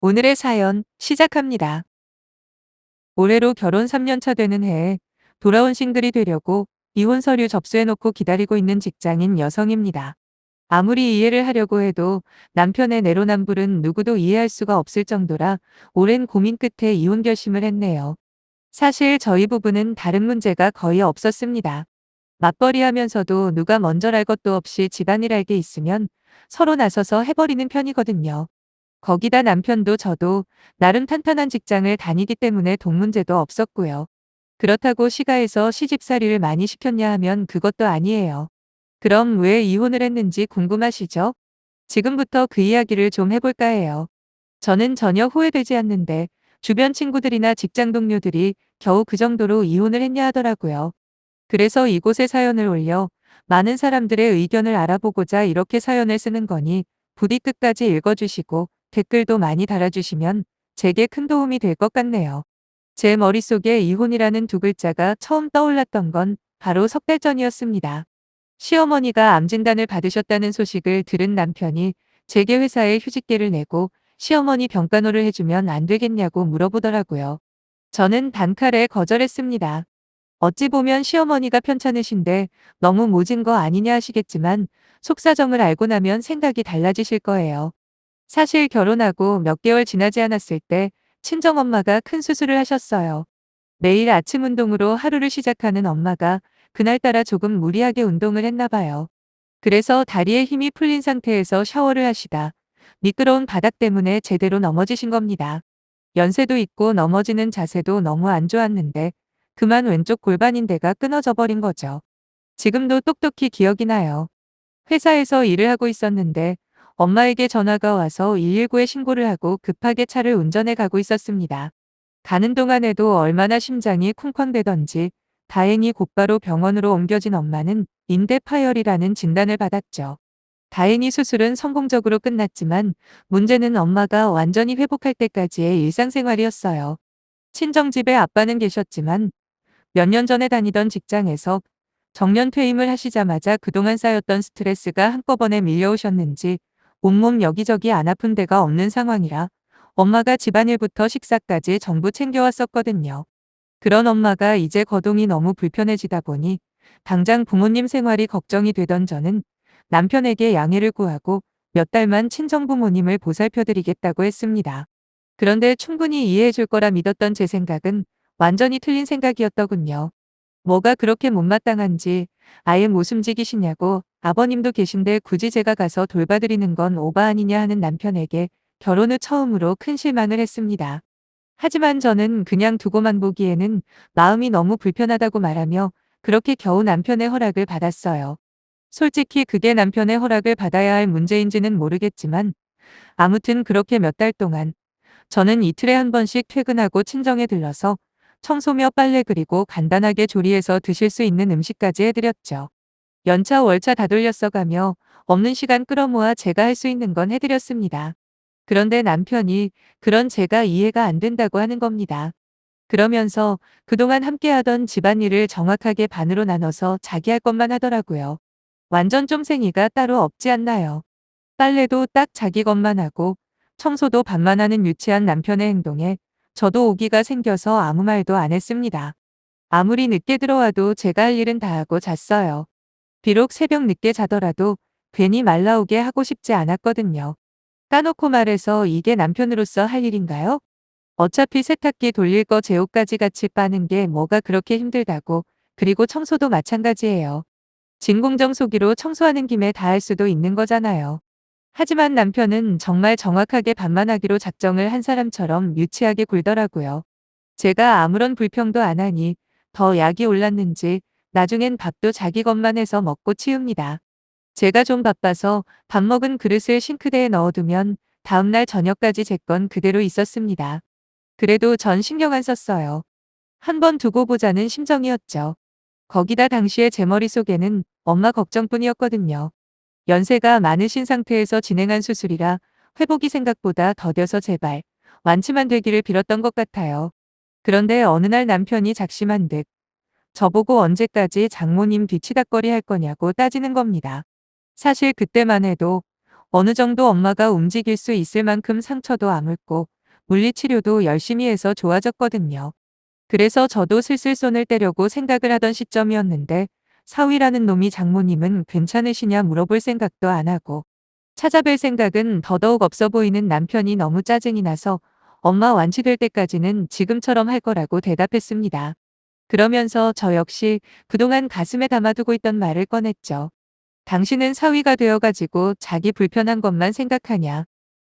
오늘의 사연 시작합니다. 올해로 결혼 3년 차 되는 해에 돌아온 싱글이 되려고 이혼 서류 접수해놓고 기다리고 있는 직장인 여성입니다. 아무리 이해를 하려고 해도 남편의 내로남불은 누구도 이해할 수가 없을 정도라 오랜 고민 끝에 이혼 결심을 했네요. 사실 저희 부부는 다른 문제가 거의 없었습니다. 맞벌이 하면서도 누가 먼저랄 것도 없이 집안일 할 게 있으면 서로 나서서 해버리는 편이거든요. 거기다 남편도 저도 나름 탄탄한 직장을 다니기 때문에 돈 문제도 없었고요. 그렇다고 시가에서 시집살이를 많이 시켰냐 하면 그것도 아니에요. 그럼 왜 이혼을 했는지 궁금하시죠? 지금부터 그 이야기를 좀 해볼까 해요. 저는 전혀 후회되지 않는데 주변 친구들이나 직장 동료들이 겨우 그 정도로 이혼을 했냐 하더라고요. 그래서 이곳에 사연을 올려 많은 사람들의 의견을 알아보고자 이렇게 사연을 쓰는 거니 부디 끝까지 읽어주시고 댓글도 많이 달아주시면 제게 큰 도움이 될 것 같네요. 제 머릿속에 이혼이라는 두 글자가 처음 떠올랐던 건 바로 석 달 전이었습니다. 시어머니가 암 진단을 받으셨다는 소식을 들은 남편이 제게 회사에 휴직계를 내고 시어머니 병간호를 해주면 안 되겠냐고 물어보더라고요. 저는 단칼에 거절했습니다. 어찌 보면 시어머니가 편찮으신데 너무 모진 거 아니냐 하시겠지만 속사정을 알고 나면 생각이 달라지실 거예요. 사실 결혼하고 몇 개월 지나지 않았을 때 친정엄마가 큰 수술을 하셨어요. 매일 아침 운동으로 하루를 시작하는 엄마가 그날따라 조금 무리하게 운동을 했나 봐요. 그래서 다리에 힘이 풀린 상태에서 샤워를 하시다 미끄러운 바닥 때문에 제대로 넘어지신 겁니다. 연세도 있고 넘어지는 자세도 너무 안 좋았는데 그만 왼쪽 골반인대가 끊어져 버린 거죠. 지금도 똑똑히 기억이 나요. 회사에서 일을 하고 있었는데 엄마에게 전화가 와서 119에 신고를 하고 급하게 차를 운전해 가고 있었습니다. 가는 동안에도 얼마나 심장이 쿵쾅대던지 다행히 곧바로 병원으로 옮겨진 엄마는 인대 파열이라는 진단을 받았죠. 다행히 수술은 성공적으로 끝났지만 문제는 엄마가 완전히 회복할 때까지의 일상생활이었어요. 친정집에 아빠는 계셨지만 몇 년 전에 다니던 직장에서 정년 퇴임을 하시자마자 그동안 쌓였던 스트레스가 한꺼번에 밀려오셨는지 온몸 여기저기 안 아픈 데가 없는 상황이라 엄마가 집안일부터 식사까지 전부 챙겨왔었거든요. 그런 엄마가 이제 거동이 너무 불편해지다 보니 당장 부모님 생활이 걱정이 되던 저는 남편에게 양해를 구하고 몇 달만 친정부모님을 보살펴드리겠다고 했습니다. 그런데 충분히 이해해 줄 거라 믿었던 제 생각은 완전히 틀린 생각이었더군요. 뭐가 그렇게 못마땅한지 아예 못 숨지기시냐고 아버님도 계신데 굳이 제가 가서 돌봐드리는 건 오바 아니냐 하는 남편에게 결혼 후 처음으로 큰 실망을 했습니다. 하지만 저는 그냥 두고만 보기에는 마음이 너무 불편하다고 말하며 그렇게 겨우 남편의 허락을 받았어요. 솔직히 그게 남편의 허락을 받아야 할 문제인지는 모르겠지만 아무튼 그렇게 몇 달 동안 저는 이틀에 한 번씩 퇴근하고 친정에 들러서 청소며 빨래 그리고 간단하게 조리해서 드실 수 있는 음식까지 해드렸죠. 연차 월차 다 돌렸어가며 없는 시간 끌어모아 제가 할 수 있는 건 해드렸습니다. 그런데 남편이 그런 제가 이해가 안 된다고 하는 겁니다. 그러면서 그동안 함께하던 집안일을 정확하게 반으로 나눠서 자기 할 것만 하더라고요. 완전 쫌생이가 따로 없지 않나요? 빨래도 딱 자기 것만 하고 청소도 반만 하는 유치한 남편의 행동에 저도 오기가 생겨서 아무 말도 안 했습니다. 아무리 늦게 들어와도 제가 할 일은 다 하고 잤어요. 비록 새벽 늦게 자더라도 괜히 말 나오게 하고 싶지 않았거든요. 까놓고 말해서 이게 남편으로서 할 일인가요? 어차피 세탁기 돌릴 거 제 옷까지 같이 빠는 게 뭐가 그렇게 힘들다고. 그리고 청소도 마찬가지예요. 진공청소기로 청소하는 김에 다 할 수도 있는 거잖아요. 하지만 남편은 정말 정확하게 반만 하기로 작정을 한 사람처럼 유치하게 굴더라고요. 제가 아무런 불평도 안 하니 더 약이 올랐는지 나중엔 밥도 자기 것만 해서 먹고 치웁니다. 제가 좀 바빠서 밥 먹은 그릇을 싱크대에 넣어두면 다음날 저녁까지 제 건 그대로 있었습니다. 그래도 전 신경 안 썼어요. 한 번 두고 보자는 심정이었죠. 거기다 당시에 제 머릿속에는 엄마 걱정뿐이었거든요. 연세가 많으신 상태에서 진행한 수술이라 회복이 생각보다 더뎌서 제발 완치만 되기를 빌었던 것 같아요. 그런데 어느 날 남편이 작심한 듯 저보고 언제까지 장모님 뒤치다꺼리 할 거냐고 따지는 겁니다. 사실 그때만 해도 어느 정도 엄마가 움직일 수 있을 만큼 상처도 아물고 물리치료도 열심히 해서 좋아졌거든요. 그래서 저도 슬슬 손을 떼려고 생각을 하던 시점이었는데 사위라는 놈이 장모님은 괜찮으시냐 물어볼 생각도 안 하고 찾아뵐 생각은 더더욱 없어 보이는 남편이 너무 짜증이 나서 엄마 완치될 때까지는 지금처럼 할 거라고 대답했습니다. 그러면서 저 역시 그동안 가슴에 담아두고 있던 말을 꺼냈죠. 당신은 사위가 되어가지고 자기 불편한 것만 생각하냐.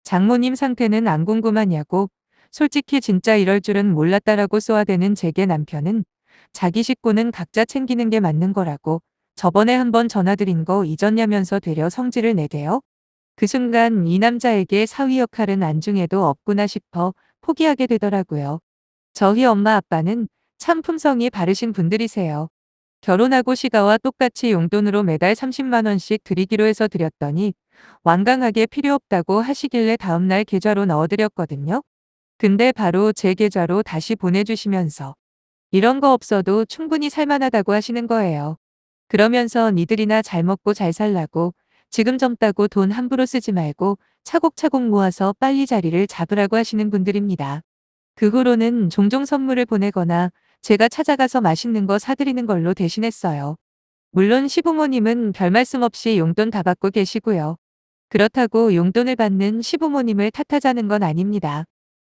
장모님 상태는 안 궁금하냐고. 솔직히 진짜 이럴 줄은 몰랐다라고 쏘아대는 제게 남편은 자기 식구는 각자 챙기는 게 맞는 거라고 저번에 한번 전화드린 거 잊었냐면서 되려 성질을 내대요. 그 순간 이 남자에게 사위 역할은 안중에도 없구나 싶어 포기하게 되더라고요. 저희 엄마 아빠는 참 품성이 바르신 분들이세요. 결혼하고 시가와 똑같이 용돈으로 매달 30만 원씩 드리기로 해서 드렸더니 완강하게 필요 없다고 하시길래 다음날 계좌로 넣어드렸거든요. 근데 바로 제 계좌로 다시 보내주시면서 이런 거 없어도 충분히 살만하다고 하시는 거예요. 그러면서 니들이나 잘 먹고 잘 살라고 지금 젊다고 돈 함부로 쓰지 말고 차곡차곡 모아서 빨리 자리를 잡으라고 하시는 분들입니다. 그 후로는 종종 선물을 보내거나 제가 찾아가서 맛있는 거 사드리는 걸로 대신했어요. 물론 시부모님은 별 말씀 없이 용돈 다 받고 계시고요. 그렇다고 용돈을 받는 시부모님을 탓하자는 건 아닙니다.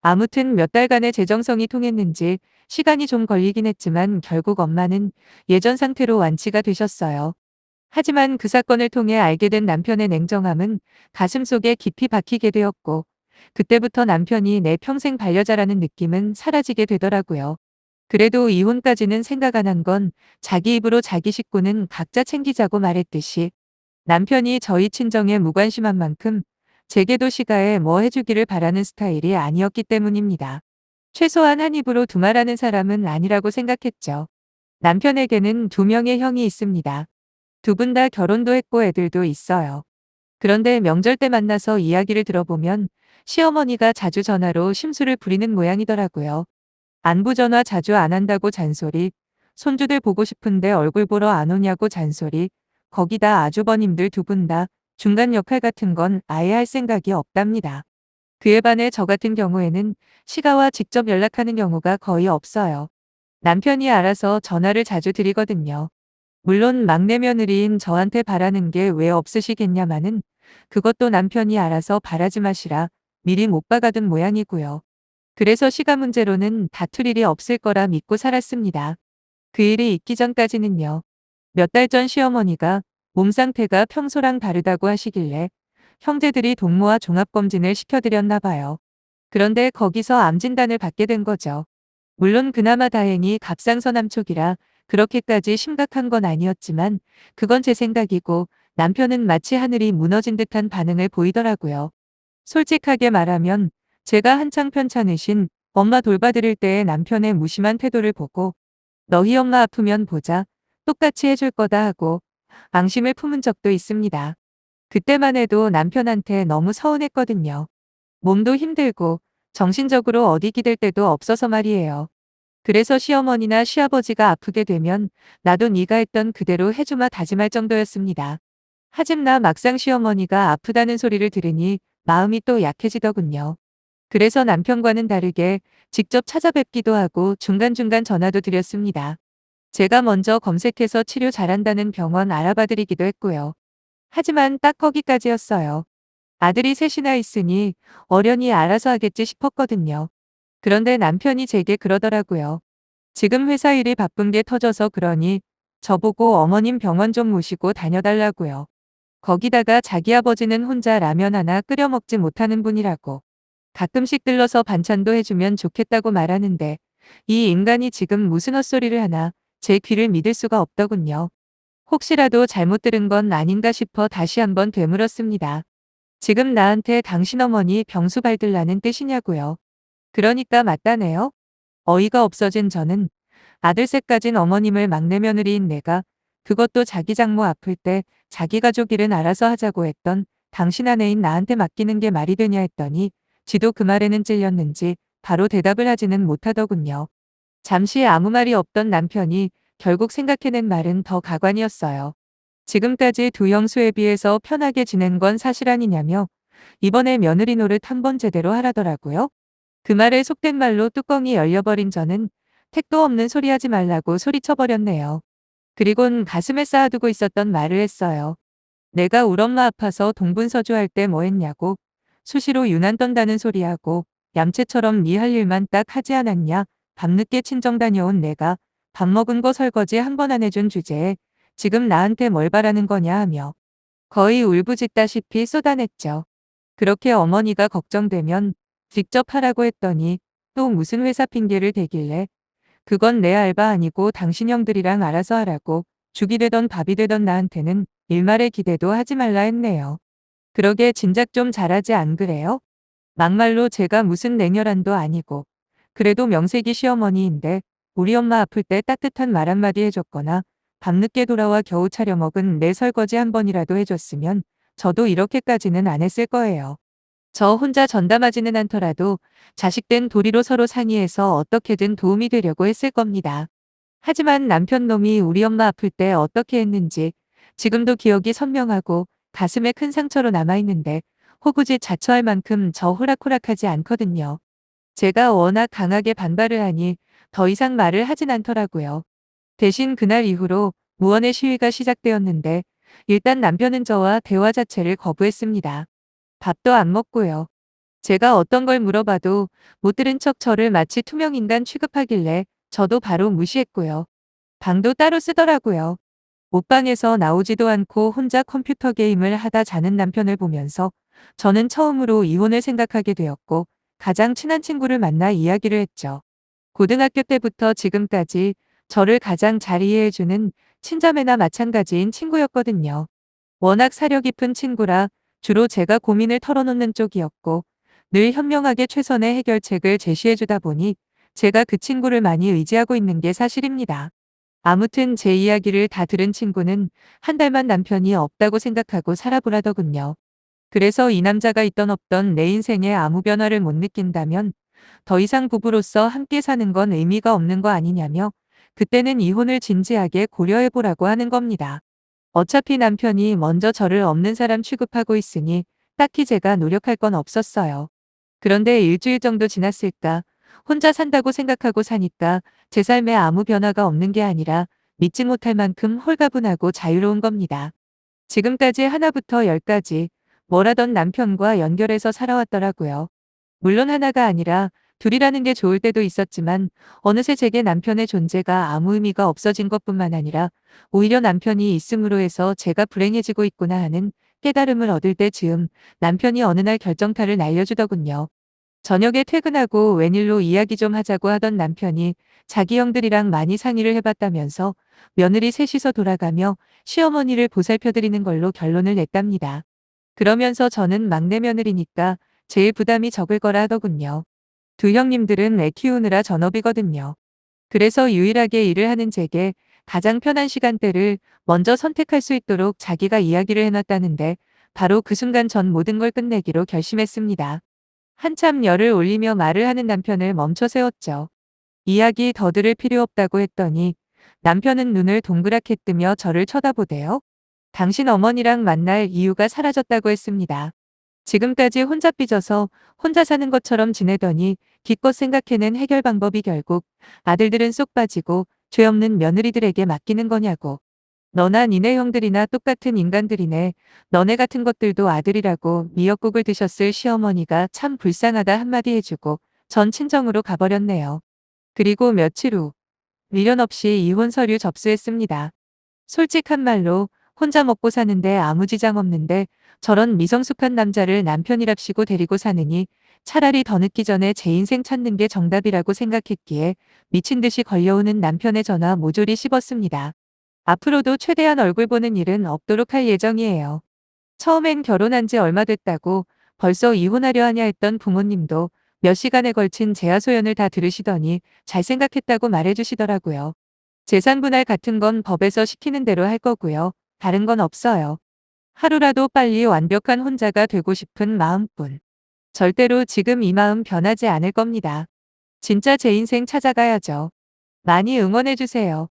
아무튼 몇 달간의 재정성이 통했는지 시간이 좀 걸리긴 했지만 결국 엄마는 예전 상태로 완치가 되셨어요. 하지만 그 사건을 통해 알게 된 남편의 냉정함은 가슴속에 깊이 박히게 되었고 그때부터 남편이 내 평생 반려자라는 느낌은 사라지게 되더라고요. 그래도 이혼까지는 생각 안 한 건 자기 입으로 자기 식구는 각자 챙기자고 말했듯이 남편이 저희 친정에 무관심한 만큼 제게도 시가에 뭐 해주기를 바라는 스타일이 아니었기 때문입니다. 최소한 한 입으로 두말하는 사람은 아니라고 생각했죠. 남편에게는 두 명의 형이 있습니다. 두 분 다 결혼도 했고 애들도 있어요. 그런데 명절 때 만나서 이야기를 들어보면 시어머니가 자주 전화로 심술을 부리는 모양이더라고요. 안부 전화 자주 안 한다고 잔소리, 손주들 보고 싶은데 얼굴 보러 안 오냐고 잔소리, 거기다 아주버님들 두 분 다 중간 역할 같은 건 아예 할 생각이 없답니다. 그에 반해 저 같은 경우에는 시가와 직접 연락하는 경우가 거의 없어요. 남편이 알아서 전화를 자주 드리거든요. 물론 막내 며느리인 저한테 바라는 게 왜 없으시겠냐마는 그것도 남편이 알아서 바라지 마시라 미리 못 박아둔 모양이고요. 그래서 시가 문제로는 다툴 일이 없을 거라 믿고 살았습니다. 그 일이 있기 전까지는요. 몇 달 전 시어머니가 몸 상태가 평소랑 다르다고 하시길래 형제들이 동무와 종합검진을 시켜드렸나 봐요. 그런데 거기서 암 진단을 받게 된 거죠. 물론 그나마 다행히 갑상선암 초기라 그렇게까지 심각한 건 아니었지만 그건 제 생각이고 남편은 마치 하늘이 무너진 듯한 반응을 보이더라고요. 솔직하게 말하면 제가 한창 편찮으신 엄마 돌봐드릴 때의 남편의 무심한 태도를 보고 너희 엄마 아프면 보자. 똑같이 해줄 거다 하고 앙심을 품은 적도 있습니다. 그때만 해도 남편한테 너무 서운했거든요. 몸도 힘들고 정신적으로 어디 기댈 데도 없어서 말이에요. 그래서 시어머니나 시아버지가 아프게 되면 나도 네가 했던 그대로 해주마 다짐할 정도였습니다. 하집나 막상 시어머니가 아프다는 소리를 들으니 마음이 또 약해지더군요. 그래서 남편과는 다르게 직접 찾아뵙기도 하고 중간중간 전화도 드렸습니다. 제가 먼저 검색해서 치료 잘한다는 병원 알아봐드리기도 했고요. 하지만 딱 거기까지였어요. 아들이 셋이나 있으니 어련히 알아서 하겠지 싶었거든요. 그런데 남편이 제게 그러더라고요. 지금 회사 일이 바쁜 게 터져서 그러니 저보고 어머님 병원 좀 모시고 다녀달라고요. 거기다가 자기 아버지는 혼자 라면 하나 끓여 먹지 못하는 분이라고. 가끔씩 들러서 반찬도 해주면 좋겠다고 말하는데 이 인간이 지금 무슨 헛소리를 하나 제 귀를 믿을 수가 없더군요. 혹시라도 잘못 들은 건 아닌가 싶어 다시 한번 되물었습니다. 지금 나한테 당신 어머니 병수 발들라는 뜻이냐고요. 그러니까 맞다네요. 어이가 없어진 저는 아들 셋 가진 어머님을 막내 며느리인 내가 그것도 자기 장모 아플 때 자기 가족 일은 알아서 하자고 했던 당신 아내인 나한테 맡기는 게 말이 되냐 했더니 지도 그 말에는 찔렸는지 바로 대답을 하지는 못하더군요. 잠시 아무 말이 없던 남편이 결국 생각해낸 말은 더 가관이었어요. 지금까지 두 형수에 비해서 편하게 지낸 건 사실 아니냐며 이번에 며느리 노릇 한번 제대로 하라더라고요. 그 말에 속된 말로 뚜껑이 열려버린 저는 택도 없는 소리 하지 말라고 소리쳐버렸네요. 그리곤 가슴에 쌓아두고 있었던 말을 했어요. 내가 울 엄마 아파서 동분서주할 때 뭐 했냐고. 수시로 유난 떤다는 소리하고 얌체처럼 네 할 일만 딱 하지 않았냐. 밤늦게 친정 다녀온 내가 밥 먹은 거 설거지 한 번 안 해준 주제에 지금 나한테 뭘 바라는 거냐 하며 거의 울부짖다시피 쏟아냈죠. 그렇게 어머니가 걱정되면 직접 하라고 했더니 또 무슨 회사 핑계를 대길래 그건 내 알바 아니고 당신 형들이랑 알아서 하라고 죽이 되던 밥이 되던 나한테는 일말의 기대도 하지 말라 했네요. 그러게 진작 좀 잘하지 안 그래요? 막말로 제가 무슨 냉혈한도 아니고 그래도 명색이 시어머니인데 우리 엄마 아플 때 따뜻한 말 한마디 해줬거나 밤늦게 돌아와 겨우 차려 먹은 내 설거지 한 번이라도 해줬으면 저도 이렇게까지는 안 했을 거예요. 저 혼자 전담하지는 않더라도 자식된 도리로 서로 상의해서 어떻게든 도움이 되려고 했을 겁니다. 하지만 남편 놈이 우리 엄마 아플 때 어떻게 했는지 지금도 기억이 선명하고 가슴에 큰 상처로 남아있는데 호구짓 자처할 만큼 저 호락호락하지 않거든요. 제가 워낙 강하게 반발을 하니 더 이상 말을 하진 않더라고요. 대신 그날 이후로 무언의 시위가 시작되었는데 일단 남편은 저와 대화 자체를 거부했습니다. 밥도 안 먹고요. 제가 어떤 걸 물어봐도 못 들은 척 저를 마치 투명인간 취급하길래 저도 바로 무시했고요. 방도 따로 쓰더라고요. 옷방에서 나오지도 않고 혼자 컴퓨터 게임을 하다 자는 남편을 보면서 저는 처음으로 이혼을 생각하게 되었고 가장 친한 친구를 만나 이야기를 했죠. 고등학교 때부터 지금까지 저를 가장 잘 이해해주는 친자매나 마찬가지인 친구였거든요. 워낙 사려 깊은 친구라 주로 제가 고민을 털어놓는 쪽이었고 늘 현명하게 최선의 해결책을 제시해주다 보니 제가 그 친구를 많이 의지하고 있는 게 사실입니다. 아무튼 제 이야기를 다 들은 친구는 한 달만 남편이 없다고 생각하고 살아보라더군요. 그래서 이 남자가 있던 없던 내 인생에 아무 변화를 못 느낀다면 더 이상 부부로서 함께 사는 건 의미가 없는 거 아니냐며 그때는 이혼을 진지하게 고려해보라고 하는 겁니다. 어차피 남편이 먼저 저를 없는 사람 취급하고 있으니 딱히 제가 노력할 건 없었어요. 그런데 일주일 정도 지났을까 혼자 산다고 생각하고 사니까 제 삶에 아무 변화가 없는 게 아니라 믿지 못할 만큼 홀가분하고 자유로운 겁니다. 지금까지 하나부터 열까지 뭘 하던 남편과 연결해서 살아왔더라고요. 물론 하나가 아니라 둘이라는 게 좋을 때도 있었지만 어느새 제게 남편의 존재가 아무 의미가 없어진 것뿐만 아니라 오히려 남편이 있음으로 해서 제가 불행해지고 있구나 하는 깨달음을 얻을 때 즈음 남편이 어느 날 결정타를 날려주더군요. 저녁에 퇴근하고 웬일로 이야기 좀 하자고 하던 남편이 자기 형들이랑 많이 상의를 해봤다면서 며느리 셋이서 돌아가며 시어머니를 보살펴드리는 걸로 결론을 냈답니다. 그러면서 저는 막내 며느리니까 제일 부담이 적을 거라 하더군요. 두 형님들은 애 키우느라 전업이거든요. 그래서 유일하게 일을 하는 제게 가장 편한 시간대를 먼저 선택할 수 있도록 자기가 이야기를 해놨다는데 바로 그 순간 전 모든 걸 끝내기로 결심했습니다. 한참 열을 올리며 말을 하는 남편을 멈춰 세웠죠. 이야기 더 들을 필요 없다고 했더니 남편은 눈을 동그랗게 뜨며 저를 쳐다보대요. 당신 어머니랑 만날 이유가 사라졌다고 했습니다. 지금까지 혼자 삐져서 혼자 사는 것처럼 지내더니 기껏 생각해낸 해결 방법이 결국 아들들은 쏙 빠지고 죄 없는 며느리들에게 맡기는 거냐고. 너나 니네 형들이나 똑같은 인간들이네. 너네 같은 것들도 아들이라고 미역국을 드셨을 시어머니가 참 불쌍하다 한마디 해주고 전 친정으로 가버렸네요. 그리고 며칠 후 미련 없이 이혼 서류 접수했습니다. 솔직한 말로 혼자 먹고 사는데 아무 지장 없는데 저런 미성숙한 남자를 남편이랍시고 데리고 사느니 차라리 더 늦기 전에 제 인생 찾는 게 정답이라고 생각했기에 미친 듯이 걸려오는 남편의 전화 모조리 씹었습니다. 앞으로도 최대한 얼굴 보는 일은 없도록 할 예정이에요. 처음엔 결혼한 지 얼마 됐다고 벌써 이혼하려 하냐 했던 부모님도 몇 시간에 걸친 재하소연을 다 들으시더니 잘 생각했다고 말해주시더라고요. 재산 분할 같은 건 법에서 시키는 대로 할 거고요. 다른 건 없어요. 하루라도 빨리 완벽한 혼자가 되고 싶은 마음뿐. 절대로 지금 이 마음 변하지 않을 겁니다. 진짜 제 인생 찾아가야죠. 많이 응원해주세요.